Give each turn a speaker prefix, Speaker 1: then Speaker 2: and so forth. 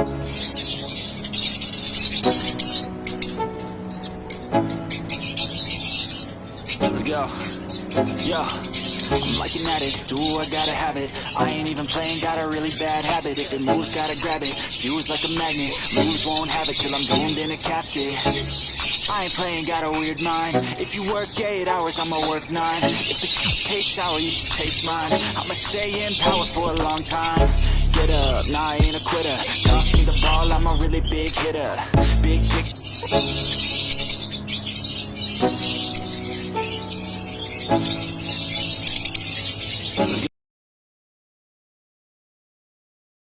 Speaker 1: Let's go. Yo, I'm like an addict, do I gotta have it. I ain't even playing, got a really bad habit. If it moves, gotta grab it, fuse like a magnet. Moves won't have it till I'm doomed in a casket. I ain't playing, got a weird mind. If you work 8 hours, I'ma work 9. If the tastes sour, you should taste mine. I'ma stay in power for a long time. Get up, nah, I ain't a quitter. Toss me the ball, I'm a really big hitter. Big picture.